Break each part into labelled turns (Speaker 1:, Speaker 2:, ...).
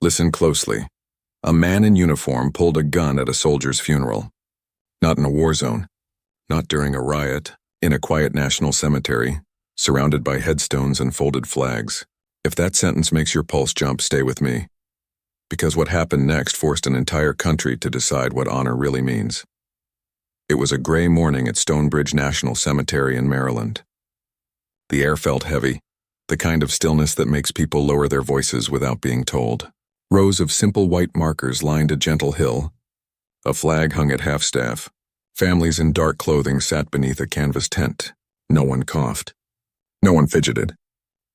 Speaker 1: Listen closely. A man in uniform pulled a gun at a soldier's funeral. Not in a war zone. Not during a riot. In a quiet national cemetery, surrounded by headstones and folded flags. If that sentence makes your pulse jump, stay with me. Because what happened next forced an entire country to decide what honor really means. It was a gray morning at Stonebridge National Cemetery in Maryland. The air felt heavy, the kind of stillness that makes people lower their voices without being told. Rows of simple white markers lined a gentle hill. A flag hung at half-staff. Families in dark clothing sat beneath a canvas tent. No one coughed. No one fidgeted.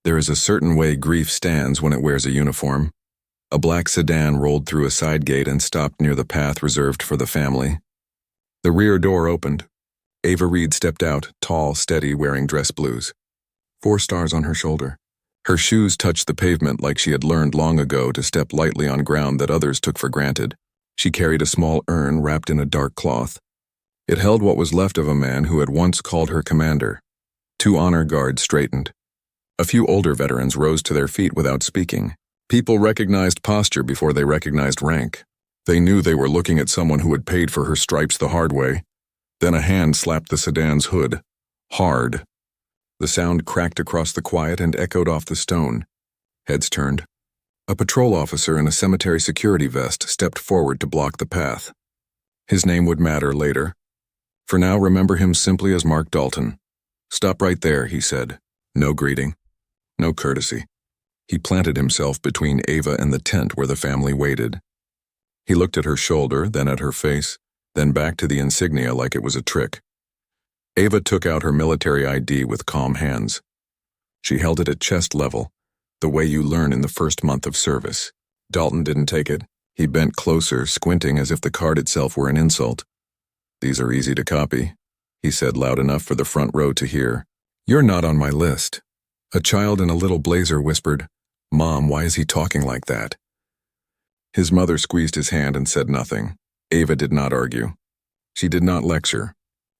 Speaker 1: There is a certain way grief stands when it wears a uniform. A black sedan rolled through a side gate and stopped near the path reserved for the family. The rear door opened. Ava Reed stepped out, tall, steady, wearing dress blues. 4 stars on her shoulder. Her shoes touched the pavement like she had learned long ago to step lightly on ground that others took for granted. She carried a small urn wrapped in a dark cloth. It held what was left of a man who had once called her commander. 2 honor guards straightened. A few older veterans rose to their feet without speaking. People recognized posture before they recognized rank. They knew they were looking at someone who had paid for her stripes the hard way. Then a hand slapped the sedan's hood. Hard. The sound cracked across the quiet and echoed off the stone. Heads turned. A patrol officer in a cemetery security vest stepped forward to block the path. His name would matter later. For now, remember him simply as Mark Dalton. Stop right there, he said. No greeting. No courtesy. He planted himself between Ava and the tent where the family waited. He looked at her shoulder, then at her face, then back to the insignia like it was a trick. Ava took out her military ID with calm hands. She held it at chest level, the way you learn in the first month of service. Dalton didn't take it. He bent closer, squinting as if the card itself were an insult. "These are easy to copy," he said loud enough for the front row to hear. "You're not on my list." A child in a little blazer whispered, "Mom, why is he talking like that?" His mother squeezed his hand and said nothing. Ava did not argue. She did not lecture.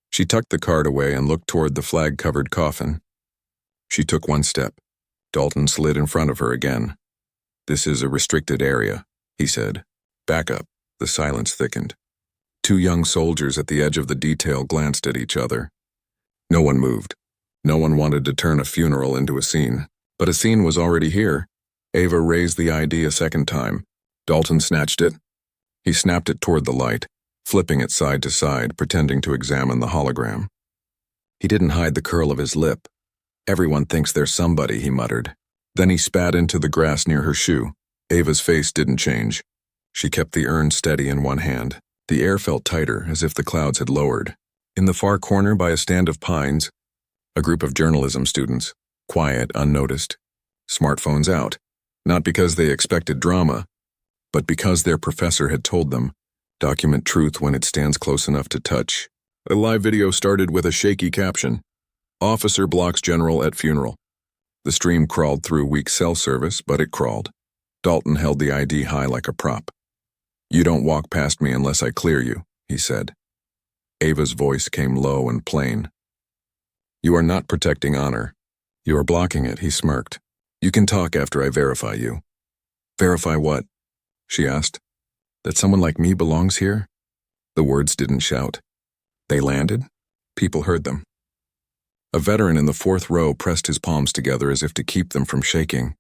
Speaker 1: She tucked the card away and looked toward the flag-covered coffin. She took 1 step. Dalton slid in front of her again. "This is a restricted area," he said. "Back up." The silence thickened. 2 young soldiers at the edge of the detail glanced at each other. No one moved. No one wanted to turn a funeral into a scene. But a scene was already here. Ava raised the ID a second time. Dalton snatched it. He snapped it toward the light, flipping it side to side, pretending to examine the hologram. He didn't hide the curl of his lip. "Everyone thinks they're somebody," he muttered. Then he spat into the grass near her shoe. Ava's face didn't change. She kept the urn steady in one hand. The air felt tighter, as if the clouds had lowered. In the far corner by a stand of pines, a group of journalism students, quiet, unnoticed, smartphones out, not because they expected drama, but because their professor had told them, document truth when it stands close enough to touch. A live video started with a shaky caption, "Officer blocks general at funeral." The stream crawled through weak cell service, but it crawled. Dalton held the ID high like a prop. "You don't walk past me unless I clear you," he said. Ava's voice came low and plain. "You are not protecting honor. You are blocking it," he smirked. "You can talk after I verify you." "Verify what?" she asked. "That someone like me belongs here?" The words didn't shout. They landed. People heard them. A veteran in the 4th row pressed his palms together as if to keep them from shaking.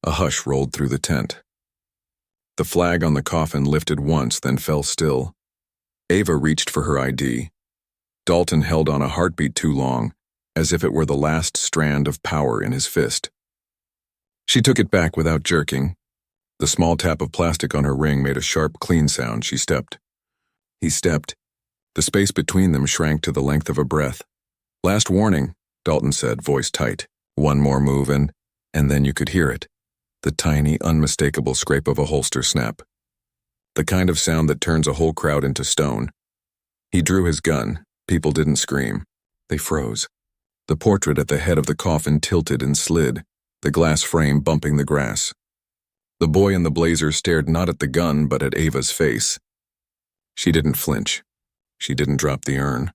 Speaker 1: A hush rolled through the tent. The flag on the coffin lifted once, then fell still. Ava reached for her ID. Dalton held on a heartbeat too long, as if it were the last strand of power in his fist. She took it back without jerking. The small tap of plastic on her ring made a sharp, clean sound. She stepped. He stepped. The space between them shrank to the length of a breath. "Last warning," Dalton said, voice tight. "One more move and then you could hear it. The tiny, unmistakable scrape of a holster snap. The kind of sound that turns a whole crowd into stone." He drew his gun. People didn't scream. They froze. The portrait at the head of the coffin tilted and slid, the glass frame bumping the grass. The boy in the blazer stared not at the gun but at Ava's face. She didn't flinch. She didn't drop the urn.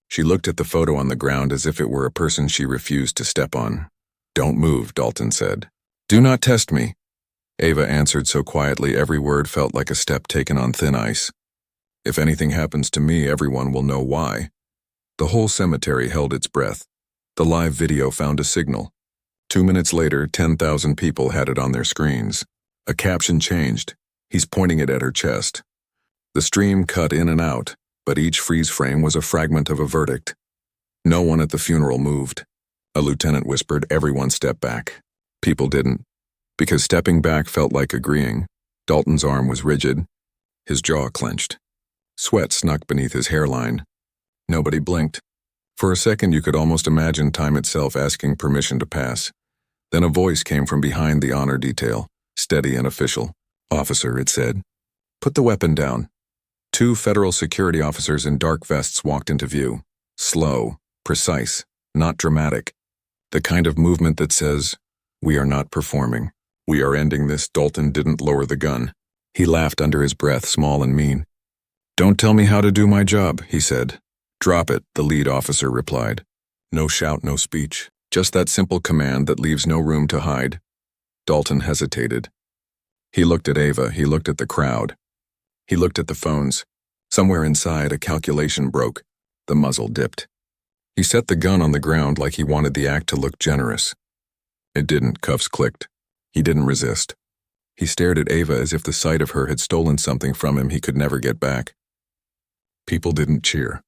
Speaker 1: She looked at the photo on the ground as if it were a person she refused to step on. "Don't move," Dalton said. "Do not test me." Ava answered so quietly every word felt like a step taken on thin ice. If anything happens to me, everyone will know why. The whole cemetery held its breath. The live video found a signal. 2 minutes later, 10,000 people had it on their screens. A caption changed. He's pointing it at her chest. The stream cut in and out, but each freeze frame was a fragment of a verdict. No one at the funeral moved. A lieutenant whispered, "Everyone step back." People didn't, because stepping back felt like agreeing. Dalton's arm was rigid. His jaw clenched. Sweat snuck beneath his hairline. Nobody blinked. For a second you could almost imagine time itself asking permission to pass. Then a voice came from behind the honor detail, steady and official. "Officer," it said, "put the weapon down." 2 federal security officers in dark vests walked into view. Slow, precise, not dramatic. The kind of movement that says, "We are not performing. We are ending this." Dalton didn't lower the gun. He laughed under his breath, small and mean. "Don't tell me how to do my job," he said. "Drop it," the lead officer replied. No shout, no speech, just that simple command that leaves no room to hide. Dalton hesitated. He looked at Ava, he looked at the crowd. He looked at the phones. Somewhere inside, a calculation broke. The muzzle dipped. He set the gun on the ground like he wanted the act to look generous. It didn't. Cuffs clicked. He didn't resist. He stared at Ava as if the sight of her had stolen something from him he could never get back. People didn't cheer.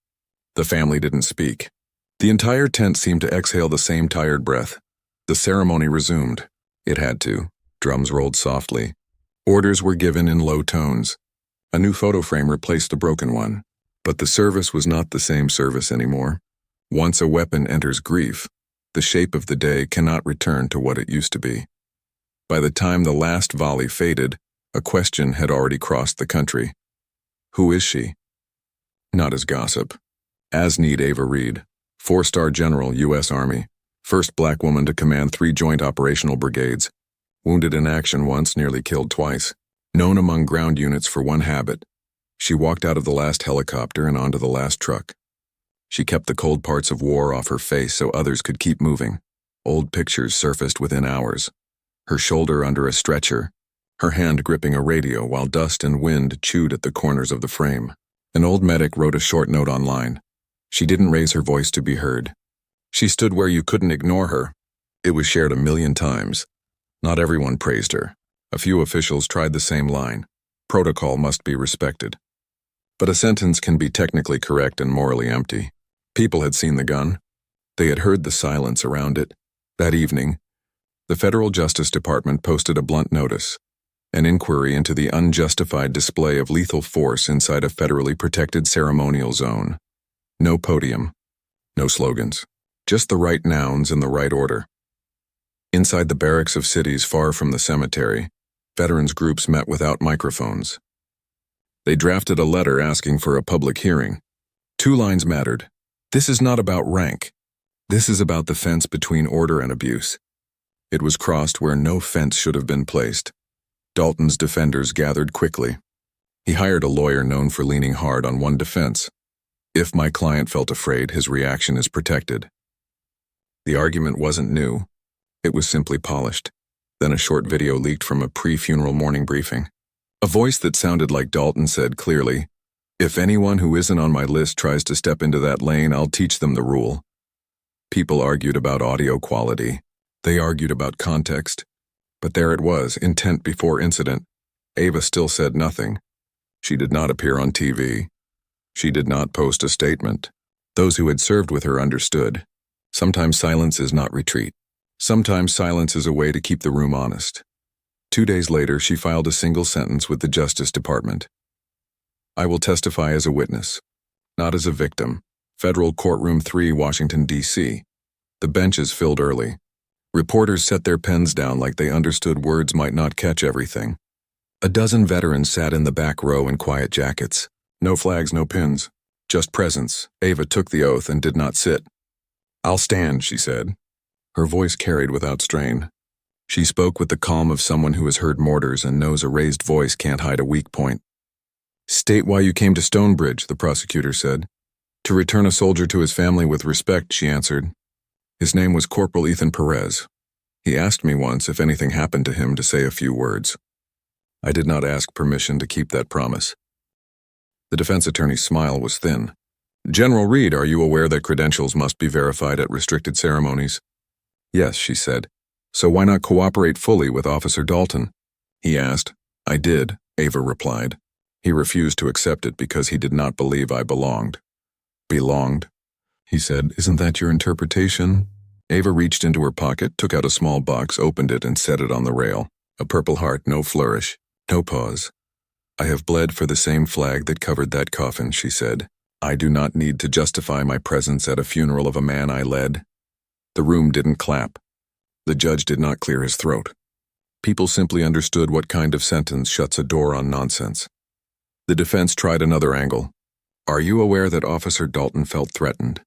Speaker 1: The family didn't speak. The entire tent seemed to exhale the same tired breath. The ceremony resumed. It had to. Drums rolled softly. Orders were given in low tones. A new photo frame replaced the broken one. But the service was not the same service anymore. Once a weapon enters grief, the shape of the day cannot return to what it used to be. By the time the last volley faded, a question had already crossed the country. Who is she? Not as gossip. As need Ava Reed, 4-star General, U.S. Army, first black woman to command 3 joint operational brigades, wounded in action once, nearly killed twice, known among ground units for one habit. She walked out of the last helicopter and onto the last truck. She kept the cold parts of war off her face so others could keep moving. Old pictures surfaced within hours. Her shoulder under a stretcher, her hand gripping a radio while dust and wind chewed at the corners of the frame. An old medic wrote a short note online. She didn't raise her voice to be heard. She stood where you couldn't ignore her. It was shared 1,000,000 times. Not everyone praised her. A few officials tried the same line. Protocol must be respected. But a sentence can be technically correct and morally empty. People had seen the gun. They had heard the silence around it. That evening, the Federal Justice Department posted a blunt notice, an inquiry into the unjustified display of lethal force inside a federally protected ceremonial zone. No podium, no slogans, just the right nouns in the right order. Inside the barracks of cities far from the cemetery, veterans groups met without microphones. They drafted a letter asking for a public hearing. 2 lines mattered. This is not about rank. This is about the fence between order and abuse. It was crossed where no fence should have been placed. Dalton's defenders gathered quickly. He hired a lawyer known for leaning hard on one defense. If my client felt afraid, his reaction is protected. The argument wasn't new. It was simply polished. Then a short video leaked from a pre-funeral morning briefing. A voice that sounded like Dalton said clearly, "If anyone who isn't on my list tries to step into that lane, I'll teach them the rule." People argued about audio quality. They argued about context. But there it was, intent before incident. Ava still said nothing. She did not appear on TV. She did not post a statement. Those who had served with her understood. Sometimes silence is not retreat. Sometimes silence is a way to keep the room honest. 2 days later, she filed a single sentence with the Justice Department. "I will testify as a witness, not as a victim." Federal Courtroom 3, Washington, D.C. The benches filled early. Reporters set their pens down like they understood words might not catch everything. A dozen veterans sat in the back row in quiet jackets. No flags, no pins. Just presence. Ava took the oath and did not sit. "I'll stand," she said. Her voice carried without strain. She spoke with the calm of someone who has heard mortars and knows a raised voice can't hide a weak point. "State why you came to Stonebridge," the prosecutor said. "To return a soldier to his family with respect," she answered. His name was Corporal Ethan Perez. He asked me once if anything happened to him to say a few words. I did not ask permission to keep that promise. The defense attorney's smile was thin. General Reed, are you aware that credentials must be verified at restricted ceremonies? Yes, she said. So why not cooperate fully with Officer Dalton? He asked. I did, Ava replied. He refused to accept it because he did not believe I belonged. Belonged? He said, isn't that your interpretation? Ava reached into her pocket, took out a small box, opened it, and set it on the rail. A purple heart, no flourish, no pause. I have bled for the same flag that covered that coffin, she said. I do not need to justify my presence at a funeral of a man I led. The room didn't clap. The judge did not clear his throat. People simply understood what kind of sentence shuts a door on nonsense. The defense tried another angle. Are you aware that Officer Dalton felt threatened?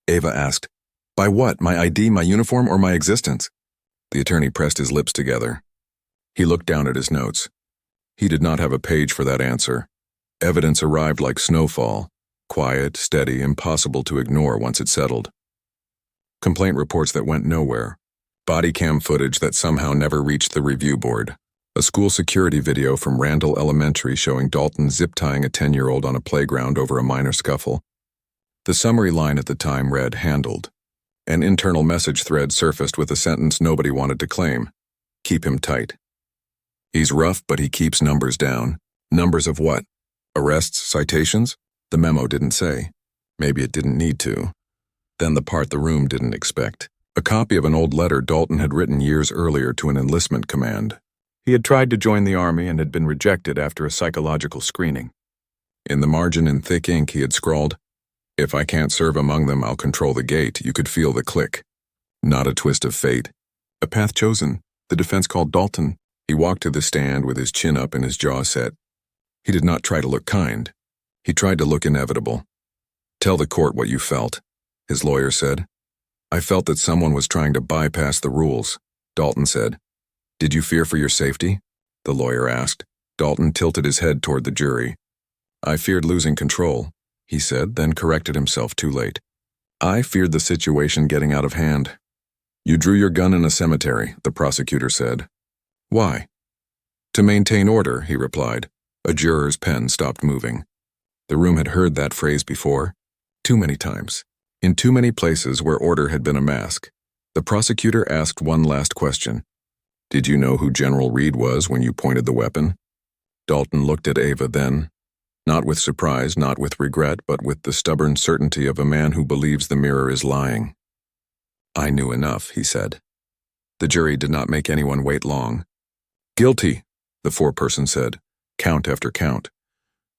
Speaker 1: Ava asked. By what? My ID, my uniform, or my existence? The attorney pressed his lips together. He looked down at his notes. He did not have a page for that answer. Evidence arrived like snowfall, quiet, steady, impossible to ignore once it settled. Complaint reports that went nowhere. Body cam footage that somehow never reached the review board. A school security video from Randall Elementary showing Dalton zip-tying a 10-year-old on a playground over a minor scuffle. The summary line at the time read, handled. An internal message thread surfaced with a sentence nobody wanted to claim. Keep him tight. He's rough, but he keeps numbers down. Numbers of what? Arrests, citations? The memo didn't say. Maybe it didn't need to. Then the part the room didn't expect. A copy of an old letter Dalton had written years earlier to an enlistment command. He had tried to join the Army and had been rejected after a psychological screening. In the margin in thick ink he had scrawled, if I can't serve among them, I'll control the gate. You could feel the click. Not a twist of fate. A path chosen. The defense called Dalton. He walked to the stand with his chin up and his jaw set. He did not try to look kind. He tried to look inevitable. Tell the court what you felt, his lawyer said. I felt that someone was trying to bypass the rules, Dalton said. Did you fear for your safety? The lawyer asked. Dalton tilted his head toward the jury. I feared losing control, he said, then corrected himself too late. I feared the situation getting out of hand. You drew your gun in a cemetery, the prosecutor said. Why? To maintain order, he replied. A juror's pen stopped moving. The room had heard that phrase before. Too many times. In too many places where order had been a mask. The prosecutor asked one last question. Did you know who General Reed was when you pointed the weapon? Dalton looked at Ava then, not with surprise, not with regret, but with the stubborn certainty of a man who believes the mirror is lying. I knew enough, he said. The jury did not make anyone wait long. Guilty, the foreperson said, count after count.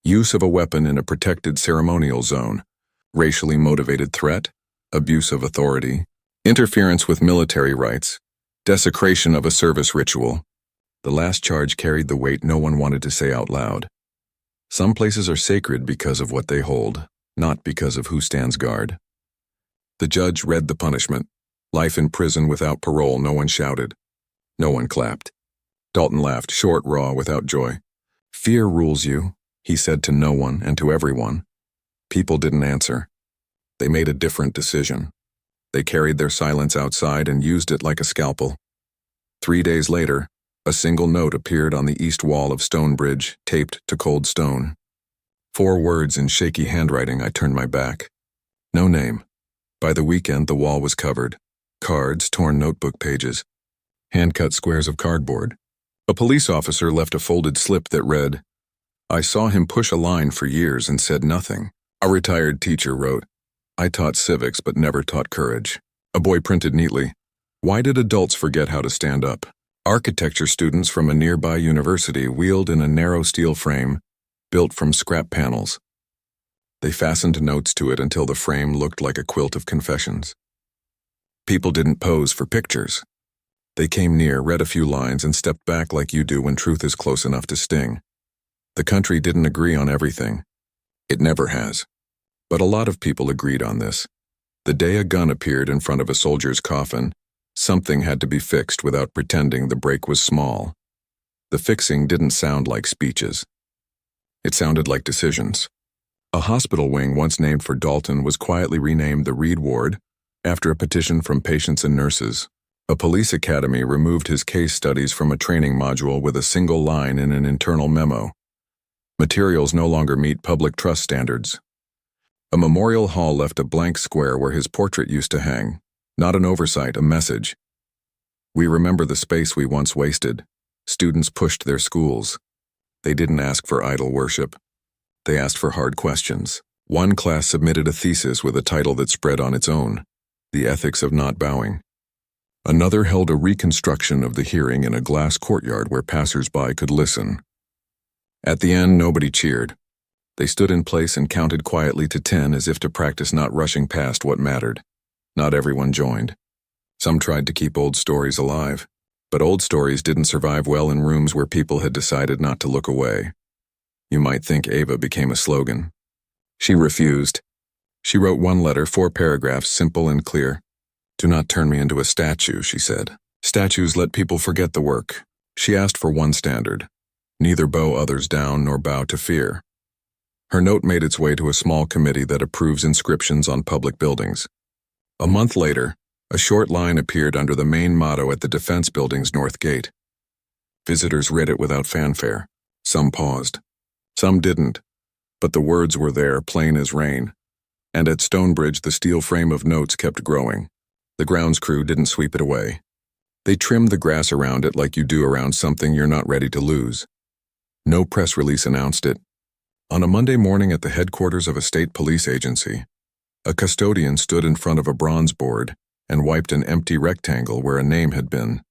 Speaker 1: Use of a weapon in a protected ceremonial zone, racially motivated threat, abuse of authority, interference with military rights, desecration of a service ritual. The last charge carried the weight no one wanted to say out loud. Some places are sacred because of what they hold, not because of who stands guard. The judge read the punishment. Life in prison without parole. No one shouted. No one clapped. Dalton laughed, short, raw, without joy. Fear rules you, he said to no one and to everyone. People didn't answer. They made a different decision. They carried their silence outside and used it like a scalpel. 3 days later, a single note appeared on the east wall of Stonebridge, taped to cold stone. 4 words in shaky handwriting. I turned my back. No name. By the weekend, the wall was covered. Cards, torn notebook pages, hand-cut squares of cardboard. A police officer left a folded slip that read, I saw him push a line for years and said nothing. A retired teacher wrote, I taught civics but never taught courage. A boy printed neatly, why did adults forget how to stand up? Architecture students from a nearby university wheeled in a narrow steel frame, built from scrap panels. They fastened notes to it until the frame looked like a quilt of confessions. People didn't pose for pictures. They came near, read a few lines, and stepped back like you do when truth is close enough to sting. The country didn't agree on everything. It never has. But a lot of people agreed on this. The day a gun appeared in front of a soldier's coffin, something had to be fixed without pretending the break was small. The fixing didn't sound like speeches. It sounded like decisions. A hospital wing once named for Dalton was quietly renamed the Reed Ward after a petition from patients and nurses. A police academy removed his case studies from a training module with a single line in an internal memo. Materials no longer meet public trust standards. A memorial hall left a blank square where his portrait used to hang. Not an oversight, a message. We remember the space we once wasted. Students pushed their schools. They didn't ask for idol worship. They asked for hard questions. One class submitted a thesis with a title that spread on its own, The Ethics of Not Bowing. Another held a reconstruction of the hearing in a glass courtyard where passers-by could listen. At the end, nobody cheered. They stood in place and counted quietly to 10 as if to practice not rushing past what mattered. Not everyone joined. Some tried to keep old stories alive, but old stories didn't survive well in rooms where people had decided not to look away. You might think Ava became a slogan. She refused. She wrote one letter, 4 paragraphs, simple and clear. "Do not turn me into a statue," she said. "Statues let people forget the work." She asked for one standard: neither bow others down nor bow to fear. Her note made its way to a small committee that approves inscriptions on public buildings. A month later, a short line appeared under the main motto at the Defense Building's north gate. Visitors read it without fanfare. Some paused. Some didn't. But the words were there, plain as rain. And at Stonebridge, the steel frame of notes kept growing. The grounds crew didn't sweep it away. They trimmed the grass around it like you do around something you're not ready to lose. No press release announced it. On a Monday morning at the headquarters of a state police agency, a custodian stood in front of a bronze board and wiped an empty rectangle where a name had been.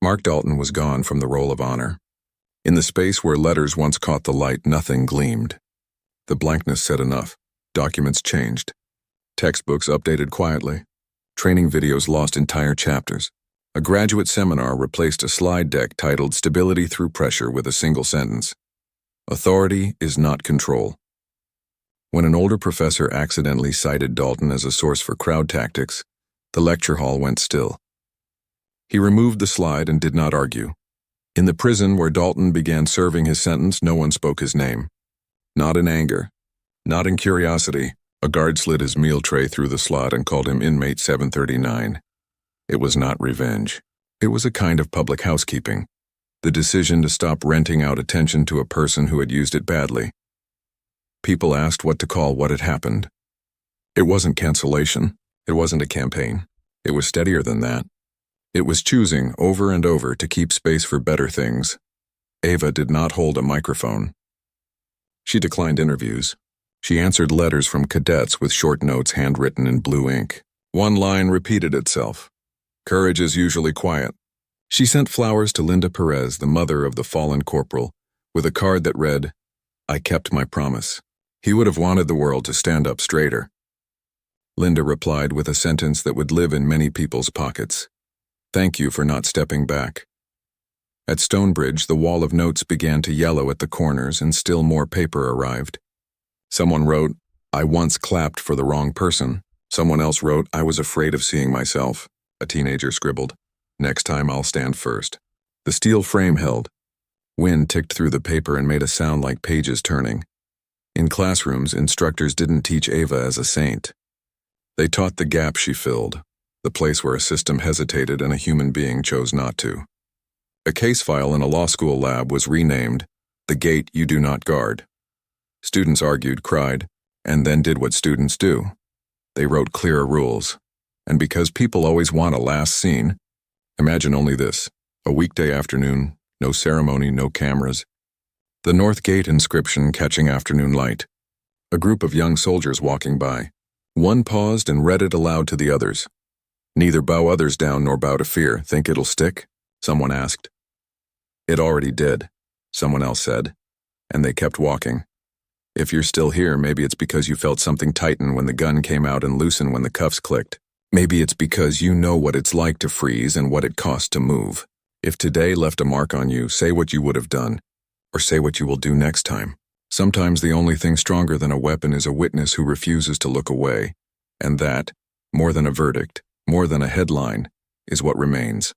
Speaker 1: Mark Dalton was gone from the roll of honor. In the space where letters once caught the light, nothing gleamed. The blankness said enough. Documents changed. Textbooks updated quietly. Training videos lost entire chapters. A graduate seminar replaced a slide deck titled "Stability Through Pressure" with a single sentence. Authority is not control. When an older professor accidentally cited Dalton as a source for crowd tactics, the lecture hall went still. He removed the slide and did not argue. In the prison where Dalton began serving his sentence, no one spoke his name. Not in anger. Not in curiosity. A guard slid his meal tray through the slot and called him inmate 739. It was not revenge. It was a kind of public housekeeping. The decision to stop renting out attention to a person who had used it badly. People asked what to call what had happened. It wasn't cancellation. It wasn't a campaign. It was steadier than that. It was choosing over and over to keep space for better things. Ava did not hold a microphone. She declined interviews. She answered letters from cadets with short notes handwritten in blue ink. One line repeated itself. Courage is usually quiet. She sent flowers to Linda Perez, the mother of the fallen corporal, with a card that read, "I kept my promise." He would have wanted the world to stand up straighter. Linda replied with a sentence that would live in many people's pockets. "Thank you for not stepping back." At Stonebridge, the wall of notes began to yellow at the corners and still more paper arrived. Someone wrote, "I once clapped for the wrong person." Someone else wrote, "I was afraid of seeing myself." A teenager scribbled, "Next time I'll stand first." The steel frame held. Wind ticked through the paper and made a sound like pages turning. In classrooms, instructors didn't teach Ava as a saint. They taught the gap she filled, the place where a system hesitated and a human being chose not to. A case file in a law school lab was renamed, "The Gate You Do Not Guard." Students argued, cried, and then did what students do. They wrote clearer rules. And because people always want a last scene, imagine only this: a weekday afternoon, no ceremony, no cameras. The North Gate inscription catching afternoon light. A group of young soldiers walking by. One paused and read it aloud to the others. "Neither bow others down nor bow to fear. Think it'll stick?" Someone asked. "It already did," someone else said, and they kept walking. If you're still here, maybe it's because you felt something tighten when the gun came out and loosen when the cuffs clicked. Maybe it's because you know what it's like to freeze and what it costs to move. If today left a mark on you, say what you would have done, or say what you will do next time. Sometimes the only thing stronger than a weapon is a witness who refuses to look away, and that, more than a verdict, more than a headline, is what remains.